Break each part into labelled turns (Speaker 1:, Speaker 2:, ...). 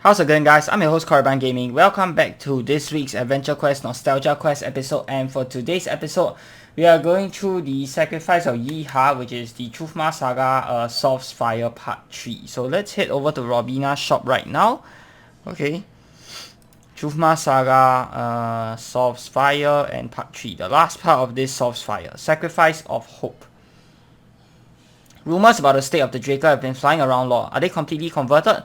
Speaker 1: How's it going, guys? I'm your host Korriban Gaming. Welcome back to this week's Adventure Quest Nostalgia Quest episode, and for today's episode we are going through the Sacrifice of Yeeha, which is the Truthma Saga Soft's Fire Part 3. So let's head over to Robina's shop right now. Okay. Truthma Saga Soft's Fire and Part 3. The last part of this Soft's Fire. Sacrifice of Hope. Rumors about the state of the Draker have been flying around lore. Are they completely converted?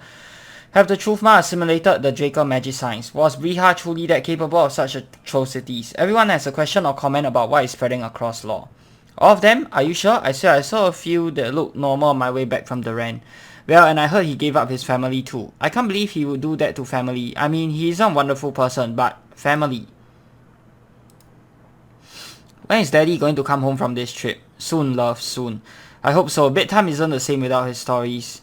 Speaker 1: Have the Truthma assimilated the Draker magic signs? Was Briha truly that capable of such atrocities? Everyone has a question or comment about what is spreading across lore. All of them? Are you sure? I swear I saw a few that looked normal on my way back from the Ren. Well, and I heard he gave up his family too. I can't believe he would do that to family. I mean, he is a wonderful person, but family. When is Daddy going to come home from this trip? Soon, love, soon. I hope so. Bedtime isn't the same without his stories.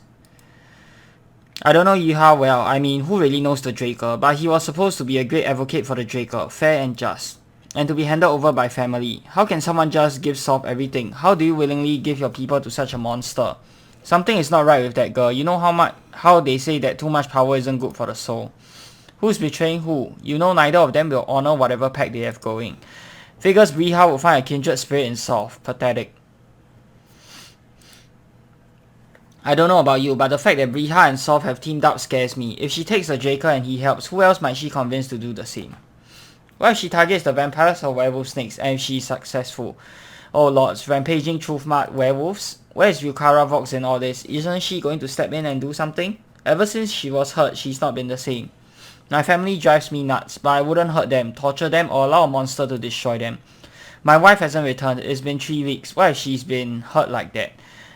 Speaker 1: I don't know Yeeha well, I mean, who really knows the Draker, but he was supposed to be a great advocate for the Draker, fair and just, and to be handed over by family. How can someone just give Soft everything? How do you willingly give your people to such a monster? Something is not right with that girl. You know how they say that too much power isn't good for the soul. Who's betraying who? You know neither of them will honor whatever pact they have going. Figures Briha will find a kindred spirit in Soft. Pathetic. I don't know about you, but the fact that Briha and Soft have teamed up scares me. If she takes the Draker and he helps, who else might she convince to do the same? What if she targets the vampires or werewolf snakes, and if she's successful? Oh lords, rampaging Truthma werewolves? Where is Yukara Vox in all this? Isn't she going to step in and do something? Ever since she was hurt, she's not been the same. My family drives me nuts, but I wouldn't hurt them, torture them, or allow a monster to destroy them. My wife hasn't returned. It's been 3 weeks. Why has she been hurt like that?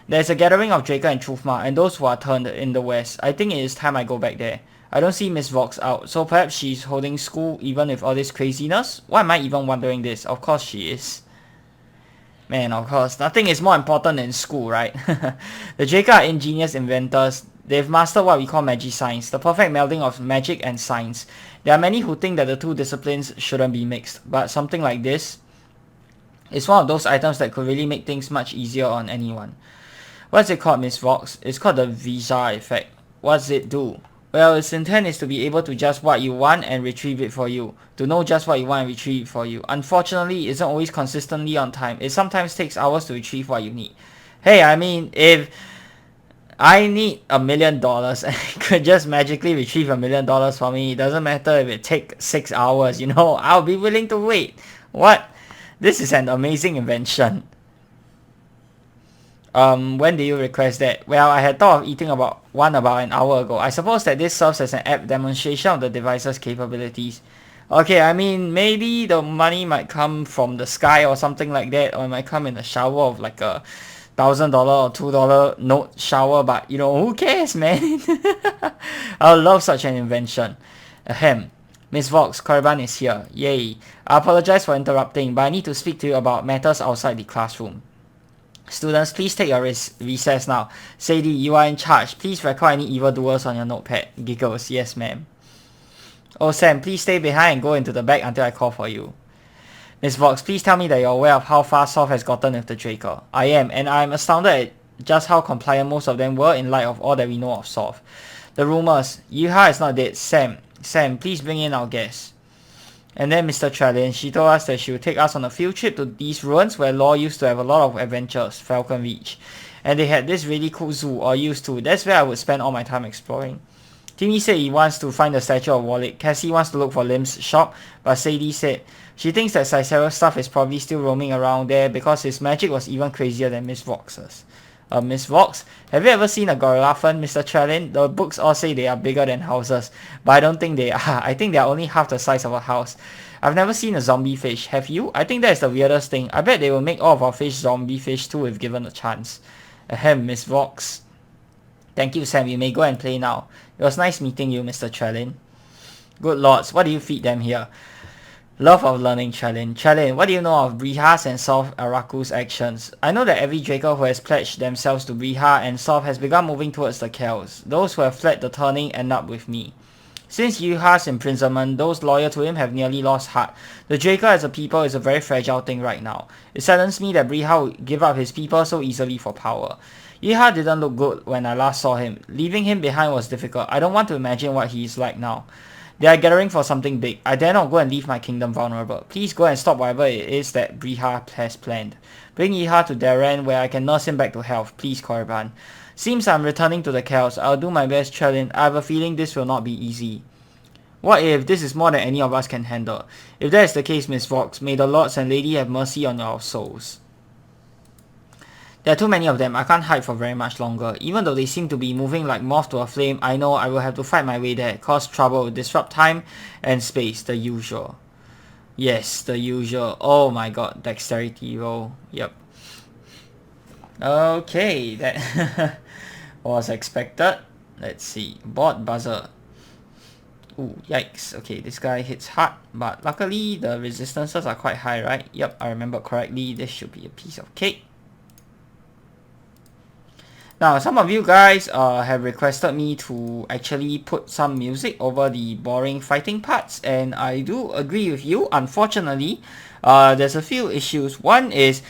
Speaker 1: There's a gathering of Draker and Truthma and those who are turned in the west. I think it is time I go back there. I don't see Miss Vox out, so perhaps she's holding school even with all this craziness? Why am I even wondering this? Of course she is. Man, of course. Nothing is more important than school, right? The Draker are ingenious inventors. They've mastered what we call magic science, the perfect melding of magic and science. There are many who think that the two disciplines shouldn't be mixed, but something like this is one of those items that could really make things much easier on anyone. What's it called, Miss Vox? It's called the Visa effect. What's it do? Well, its intent is to be able to just what you want and retrieve it for you. To know just what you want and retrieve it for you. Unfortunately, it isn't always consistently on time. It sometimes takes hours to retrieve what you need. Hey, I mean, if I need $1 million and it could just magically retrieve $1 million for me, it doesn't matter if it takes 6 hours, you know, I'll be willing to wait. What? This is an amazing invention. When did you request that? Well, I had thought of eating about an hour ago. I suppose that this serves as an apt demonstration of the device's capabilities. Okay, I mean, maybe the money might come from the sky or something like that, or it might come in a shower of like a $1,000 or $2 note shower, but you know, who cares, man? I would love such an invention. Ahem. Miss Vox, Korriban is here. Yay. I apologize for interrupting, but I need to speak to you about matters outside the classroom. Students, please take your recess now. Sadie, you are in charge. Please record any evildoers on your notepad. Giggles, yes ma'am. Oh Sam, please stay behind and go into the back until I call for you. Miss Vox, please tell me that you're aware of how far Soft has gotten with the Draker. I am, and I'm astounded at just how compliant most of them were in light of all that we know of Soft. The rumors, Yeeha is not dead. Sam, please bring in our guest. And then Mr. Trellin, she told us that she would take us on a field trip to these ruins where Law used to have a lot of adventures, Falcon Reach. And they had this really cool zoo, or used to. That's where I would spend all my time exploring. Timmy said he wants to find the statue of Wallach. Cassie wants to look for Lim's shop, but Sadie said she thinks that Cicero's stuff is probably still roaming around there because his magic was even crazier than Miss Vox's. Miss Vox, have you ever seen a Gorillaphan, Mr. Trellin? The books all say they are bigger than houses, but I don't think they are. I think they are only half the size of a house. I've never seen a zombie fish, have you? I think that's the weirdest thing. I bet they will make all of our fish zombie fish too if given a chance. Ahem, Miss Vox. Thank you, Sam. You may go and play now. It was nice meeting you, Mr. Trellin. Good lords, what do you feed them here? Love of learning, Trellin. Trellin, what do you know of Briha's and Soft Araku's actions? I know that every Draker who has pledged themselves to Briha and Soft has begun moving towards the Kells. Those who have fled the turning end up with me. Since Yiha's imprisonment, those loyal to him have nearly lost heart. The Draker as a people is a very fragile thing right now. It saddens me that Briha would give up his people so easily for power. Yiha didn't look good when I last saw him. Leaving him behind was difficult. I don't want to imagine what he is like now. They are gathering for something big. I dare not go and leave my kingdom vulnerable. Please go and stop whatever it is that Briha has planned. Bring Yiha to Darren where I can nurse him back to health. Please, Korriban. Seems I'm returning to the chaos. I'll do my best, Chelin. I have a feeling this will not be easy. What if this is more than any of us can handle? If that is the case, Miss Fox, may the Lords and Lady have mercy on your souls. There are too many of them. I can't hide for very much longer. Even though they seem to be moving like moth to a flame, I know I will have to fight my way there, cause trouble, disrupt time and space, the usual. Yes, the usual. Oh my god, dexterity roll. Yep. Okay, that was expected. Let's see. Board buzzer. Ooh, yikes. Okay, this guy hits hard, but luckily the resistances are quite high, right? Yep, I remember correctly. This should be a piece of cake. Now, some of you guys have requested me to actually put some music over the boring fighting parts, and I do agree with you. Unfortunately, there's a few issues. One is,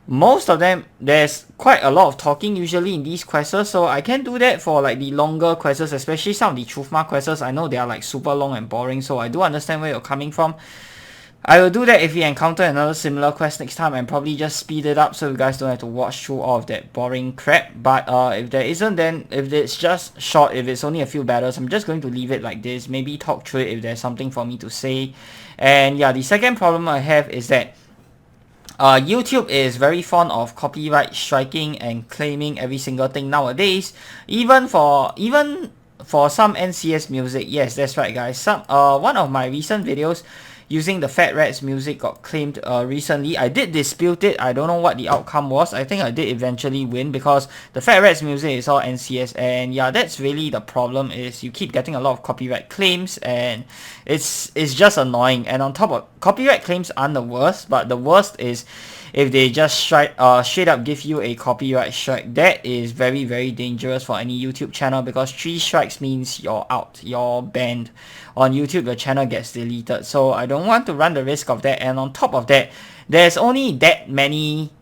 Speaker 1: most of them, there's quite a lot of talking usually in these quests, so I can do that for like the longer quests, especially some of the Truthma quests. I know they are like super long and boring, so I do understand where you're coming from. I will do that if we encounter another similar quest next time and probably just speed it up so you guys don't have to watch through all of that boring crap. But if there isn't, then if it's just short, if it's only a few battles, I'm just going to leave it like this. Maybe talk through it if there's something for me to say. And yeah, the second problem I have is that YouTube is very fond of copyright striking and claiming every single thing nowadays. Even for some NCS music. Yes, that's right guys. One of my recent videos using the Fat Rats music got claimed recently. I did dispute it. I don't know what the outcome was. I think I did eventually win because the Fat Rats music is all NCS, and yeah, that's really the problem, is you keep getting a lot of copyright claims and it's just annoying. And on top of copyright claims aren't the worst, but the worst is if they just straight up give you a copyright strike. That is very, very dangerous for any YouTube channel, because 3 strikes means you're out, you're banned. On YouTube, the channel gets deleted. So I don't want to run the risk of that. And on top of that, there's only that many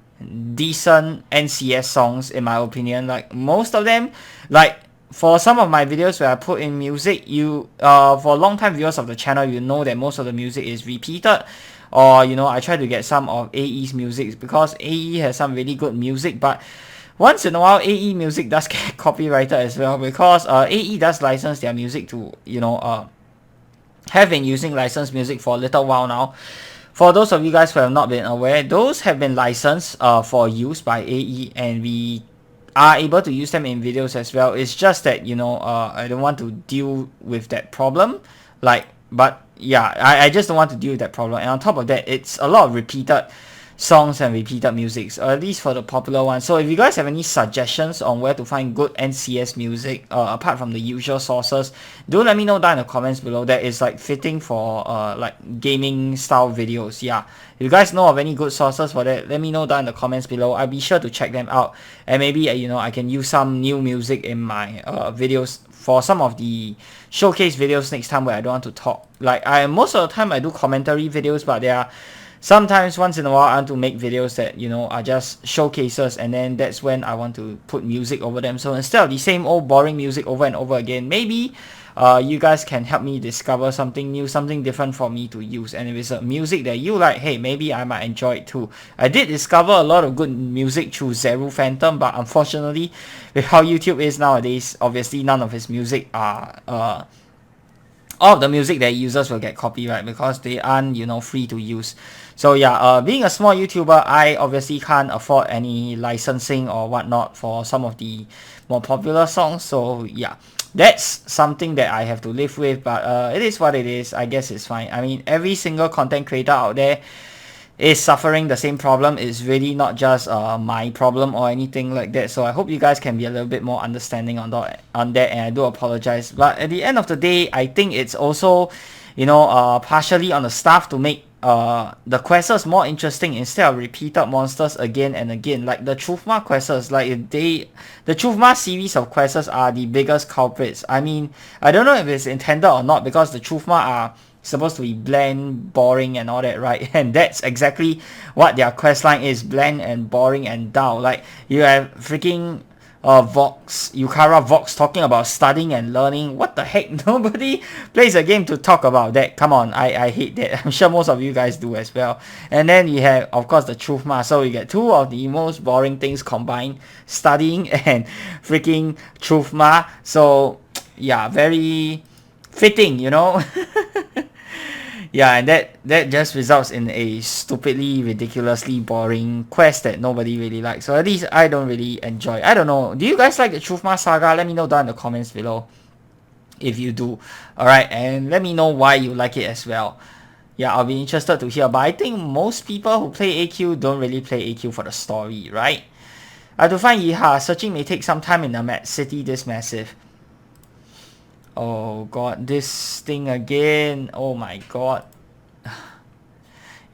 Speaker 1: decent NCS songs in my opinion. Like most of them, like for some of my videos where I put in music, for long time viewers of the channel, you know that most of the music is repeated. Or you know, I try to get some of AE's music because AE has some really good music, but once in a while AE music does get copyrighted as well, because AE does license their music to, you know, have been using licensed music for a little while now. For those of you guys who have not been aware, those have been licensed for use by AE, and we are able to use them in videos as well. It's just that, you know, I don't want to deal with that problem. But yeah, I just don't want to deal with that problem. And on top of that, it's a lot of repeated songs and repeated musics, or at least for the popular ones. So if you guys have any suggestions on where to find good NCS music apart from the usual sources, do let me know down in the comments below. That is like fitting for like gaming style videos. Yeah, if you guys know of any good sources for that, let me know down in the comments below. I'll be sure to check them out, and maybe you know, I can use some new music in my videos for some of the showcase videos next time where I don't want to talk. Like most of the time I do commentary videos, but there are sometimes once in a while I want to make videos that, you know, are just showcases, and then that's when I want to put music over them. So instead of the same old boring music over and over again, maybe you guys can help me discover something new, something different for me to use. And if it's a music that you like, hey, maybe I might enjoy it too. I did discover a lot of good music through Zero Phantom, but unfortunately with how YouTube is nowadays, obviously none of his music are all of the music that he uses will get copyright because they aren't, you know, free to use. So yeah, being a small YouTuber, I obviously can't afford any licensing or whatnot for some of the more popular songs. So yeah, that's something that I have to live with, but it is what it is. I guess it's fine. I mean, every single content creator out there is suffering the same problem. It's really not just my problem or anything like that. So I hope you guys can be a little bit more understanding on that, and I do apologize. But at the end of the day, I think it's also, you know, partially on the staff to make the quests more interesting instead of repeated monsters again and again. Like the Truthma quests, like the Truthma series of quests are the biggest culprits. I mean, I don't know if it's intended or not, because the Truthma are supposed to be bland, boring and all that, right? And that's exactly what their questline is, bland and boring and dull. Like you have freaking Vox, Yukara Vox talking about studying and learning. What the heck? Nobody plays a game to talk about that. Come on, I hate that. I'm sure most of you guys do as well. And then you have, of course, the Truthma. So you get two of the most boring things combined, studying and freaking Truthma. So yeah, very fitting, you know. Yeah, and that just results in a stupidly, ridiculously boring quest that nobody really likes. So at least I don't really enjoy. I don't know. Do you guys like the Truthma Saga? Let me know down in the comments below if you do. Alright, and let me know why you like it as well. Yeah, I'll be interested to hear. But I think most people who play AQ don't really play AQ for the story, right? I have to find Yiha. Searching may take some time in a city this massive. Oh god, this thing again. Oh my god.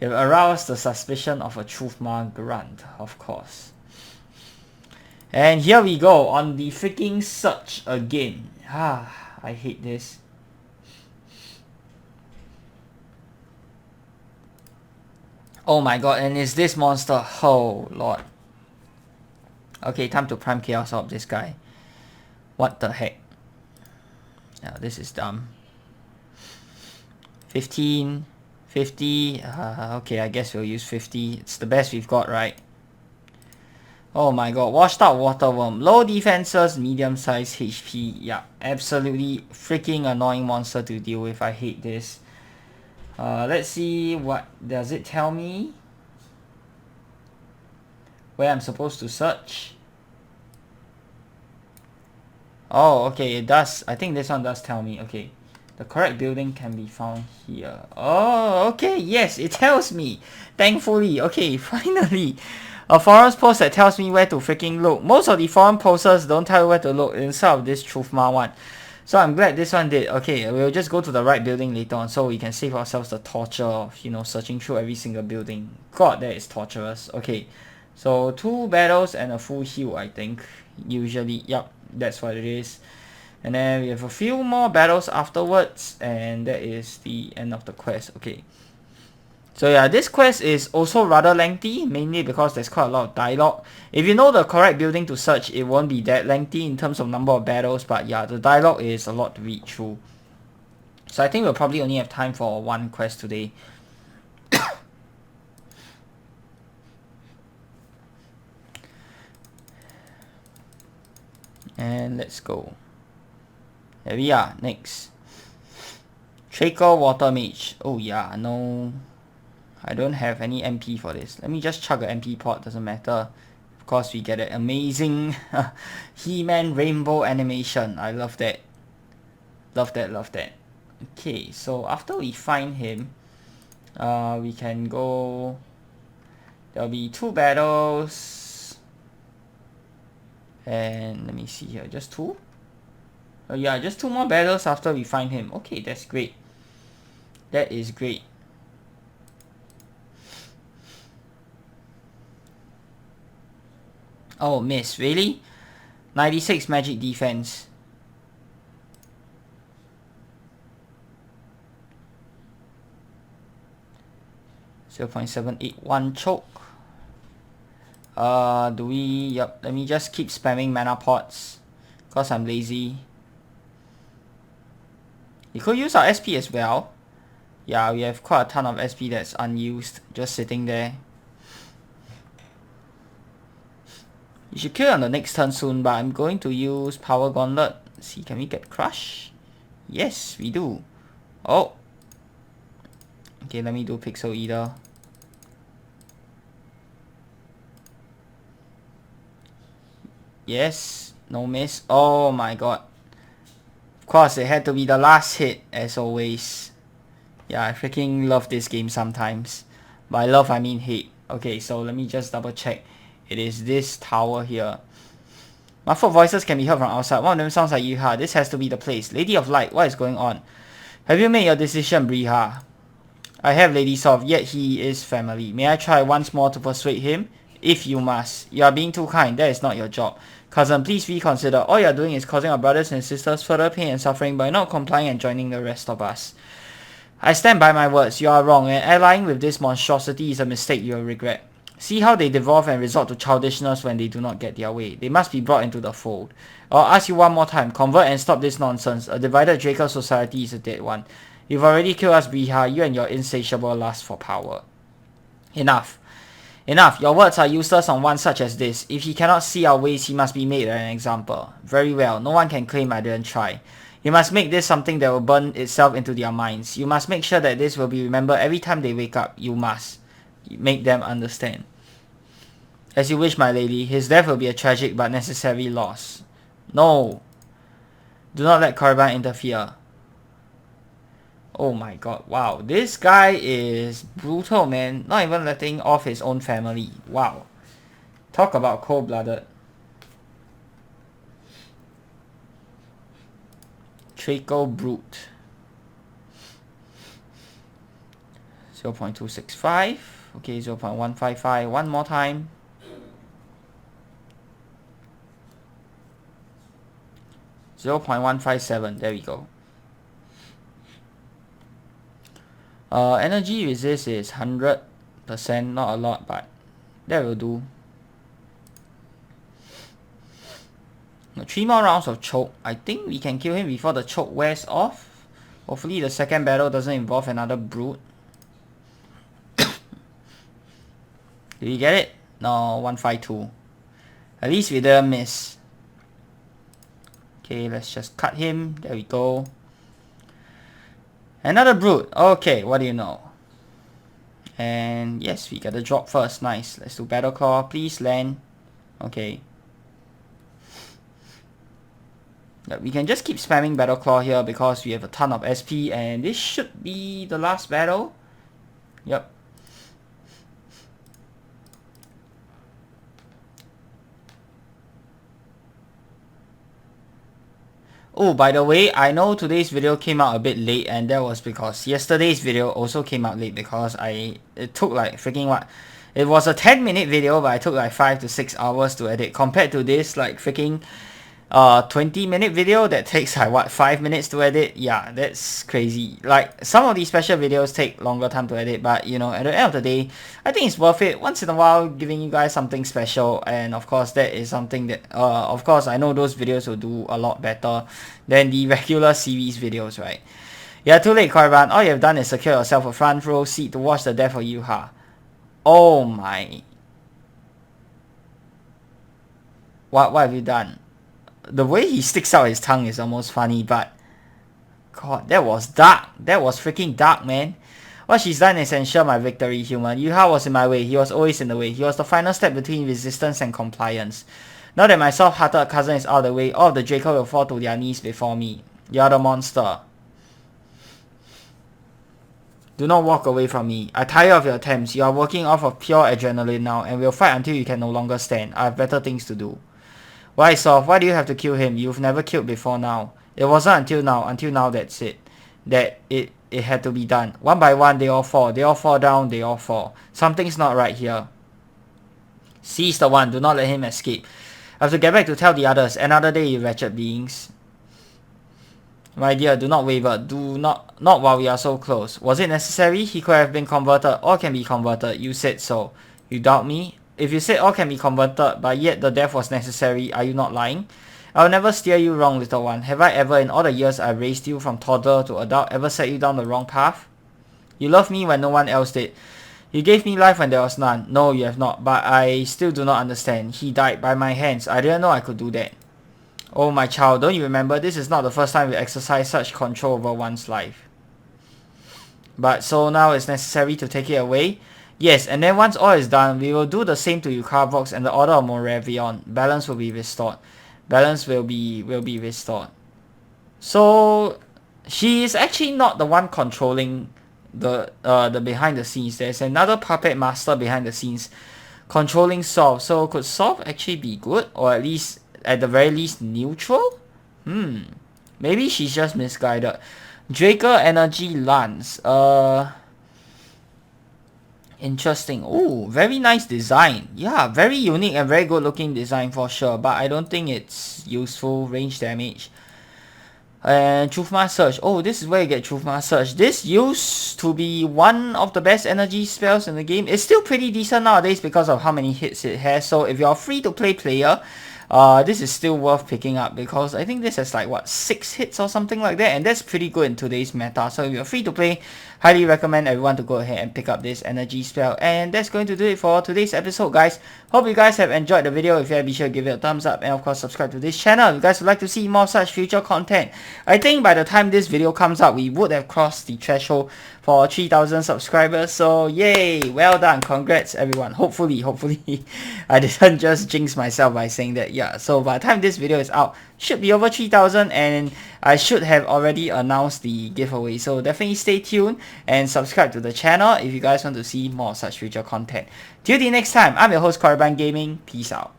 Speaker 1: It aroused the suspicion of a Truthma grunt, of course. And here we go on the freaking search again. I hate this. Oh my god, and is this monster? Oh lord. Okay, time to prime chaos out this guy. What the heck? Now this is dumb. 15, 50. Okay, I guess we'll use 50. It's the best we've got, right? Oh my god, washed out water worm. Low defenses, medium size HP. Yeah, absolutely freaking annoying monster to deal with. I hate this. Let's see, what does it tell me? Where I'm supposed to search? Oh, okay, it does. I think this one does tell me. Okay, the correct building can be found here. Oh, okay, yes, it tells me. Thankfully, okay, finally. A forums post that tells me where to freaking look. Most of the forum posters don't tell you where to look inside of this Truthma one. So I'm glad this one did. Okay, we'll just go to the right building later on so we can save ourselves the torture of, you know, searching through every single building. God, that is torturous. Okay, so 2 battles and a full heal, I think. Usually, yep, that's what it is. And then we have a few more battles afterwards, and that is the end of the quest. Okay. So yeah, this quest is also rather lengthy, mainly because there's quite a lot of dialogue. If you know the correct building to search, it won't be that lengthy in terms of number of battles, but yeah, the dialogue is a lot to read through. So I think we'll probably only have time for one quest today. And let's go. There we are, next. Traker Water Mage. Oh yeah, no, I don't have any MP for this. Let me just chug an MP pot, doesn't matter. Of course we get an amazing He-Man rainbow animation. I love that. Love that, love that. Okay, so after we find him, we can go... There'll be 2 battles. And let me see here, just 2? Oh yeah, just 2 more battles after we find him. Okay, that's great. That is great. Oh, miss. Really? 96 magic defense. .781 choke. Do we... Yep, let me just keep spamming mana pots, because I'm lazy. You could use our SP as well. Yeah, we have quite a ton of SP that's unused, just sitting there. You should kill on the next turn soon, but I'm going to use Power Gauntlet. Let's see, can we get Crush? Yes, we do. Oh. Okay, let me do Pixel Eater. Yes, no miss. Oh my god. Of course, it had to be the last hit, as always. Yeah, I freaking love this game sometimes. By love, I mean hate. Okay, so let me just double check. It is this tower here. Muffled voices can be heard from outside. One of them sounds like Yiha. This has to be the place. Lady of Light, what is going on? Have you made your decision, Briha? I have Lady Soft, yet he is family. May I try once more to persuade him? If you must. You are being too kind. That is not your job. Cousin, please reconsider. All you are doing is causing our brothers and sisters further pain and suffering by not complying and joining the rest of us. I stand by my words. You are wrong, and allying with this monstrosity is a mistake you will regret. See how they devolve and resort to childishness when they do not get their way. They must be brought into the fold. I'll ask you one more time. Convert and stop this nonsense. A divided Draco society is a dead one. You've already killed us, Briha. You and your insatiable lust for power. Enough. Enough. Your words are useless on one such as this. If he cannot see our ways, he must be made an example. Very well. No one can claim I didn't try. You must make this something that will burn itself into their minds. You must make sure that this will be remembered every time they wake up. You must make them understand. As you wish, my lady. His death will be a tragic but necessary loss. No. Do not let Korriban interfere. Oh my god, wow. This guy is brutal, man. Not even letting off his own family. Wow. Talk about cold-blooded. Draco Brute. 0.265. Okay, 0.155. One more time. 0.157. There we go. Energy resist is 100%, not a lot, but that will do. 3 more rounds of choke. I think we can kill him before the choke wears off. Hopefully the second battle doesn't involve another brute. Did we get it? No, 152. At least we didn't miss. Okay, let's just cut him. There we go. Another brute. Okay, what do you know? And yes, we got the drop first. Nice. Let's do Battle Claw. Please land. Okay. Yeah, we can just keep spamming Battle Claw here because we have a ton of SP and this should be the last battle. Yep. Oh, by the way, I know today's video came out a bit late and that was because yesterday's video also came out late because it took like freaking what? It was a 10-minute video, but I took like 5 to 6 hours to edit compared to this like freaking 20-minute video that takes like what, 5 minutes to edit. Yeah, that's crazy. Like some of these special videos take longer time to edit, but you know, at the end of the day, I think it's worth it once in a while giving you guys something special. And of course that is something that of course I know those videos will do a lot better than the regular series videos, right? Yeah, too late, Korriban. All you have done is secure yourself a front row seat to watch the death of Yuha. Oh my. What have you done? The way he sticks out his tongue is almost funny, but god, that was dark. That was freaking dark, man. What she's done is ensure my victory, human. Yuha was in my way. He was always in the way. He was the final step between resistance and compliance. Now that my soft-hearted cousin is out of the way, all of the Draco will fall to their knees before me. You are the monster. Do not walk away from me. I tire of your attempts. You are working off of pure adrenaline now, and we'll fight until you can no longer stand. I have better things to do. Why, Soft? Why do you have to kill him? You've never killed before now. It wasn't until now that's it. That it had to be done. One by one, they all fall. They all fall down, they all fall. Something's not right here. Seize the one. Do not let him escape. I have to get back to tell the others. Another day, you wretched beings. My dear, do not waver. Do not while we are so close. Was it necessary? He could have been converted. All can be converted. You said so. You doubt me? If you said all can be converted, but yet the death was necessary, are you not lying? I will never steer you wrong, little one. Have I ever, in all the years I raised you from toddler to adult, ever set you down the wrong path? You loved me when no one else did. You gave me life when there was none. No, you have not, but I still do not understand. He died by my hands. I didn't know I could do that. Oh, my child, don't you remember? This is not the first time we exercised such control over one's life. But so now it's necessary to take it away? Yes, and then once all is done, we will do the same to Yucavox and the Order of Moravion. Balance will be restored. Balance will be restored. So she is actually not the one controlling the behind the scenes. There's another puppet master behind the scenes controlling Soft. So could Soft actually be good, or at least at the very least neutral? Maybe she's just misguided. Draco Energy Lance. Interesting. Oh, very nice design. Yeah, very unique and very good looking design for sure. But I don't think it's useful range damage. And Truth Mask Surge. Oh, this is where you get Truth Mask Surge. This used to be one of the best energy spells in the game. It's still pretty decent nowadays because of how many hits it has. So if you're a free-to-play player, this is still worth picking up because I think this has like what 6 hits or something like that, and that's pretty good in today's meta. So if you're free to play, highly recommend everyone to go ahead and pick up this energy spell. And that's going to do it for today's episode, guys. Hope you guys have enjoyed the video. If you have, be sure to give it a thumbs up and of course subscribe to this channel if you guys would like to see more such future content. I think by the time this video comes out, we would have crossed the threshold for 3,000 subscribers. So yay, well done, congrats everyone. Hopefully I didn't just jinx myself by saying that. Yeah, so by the time this video is out, should be over 3,000 and I should have already announced the giveaway. So definitely stay tuned and subscribe to the channel if you guys want to see more such future content. Till the next time, I'm your host Korriban Gaming. Peace out.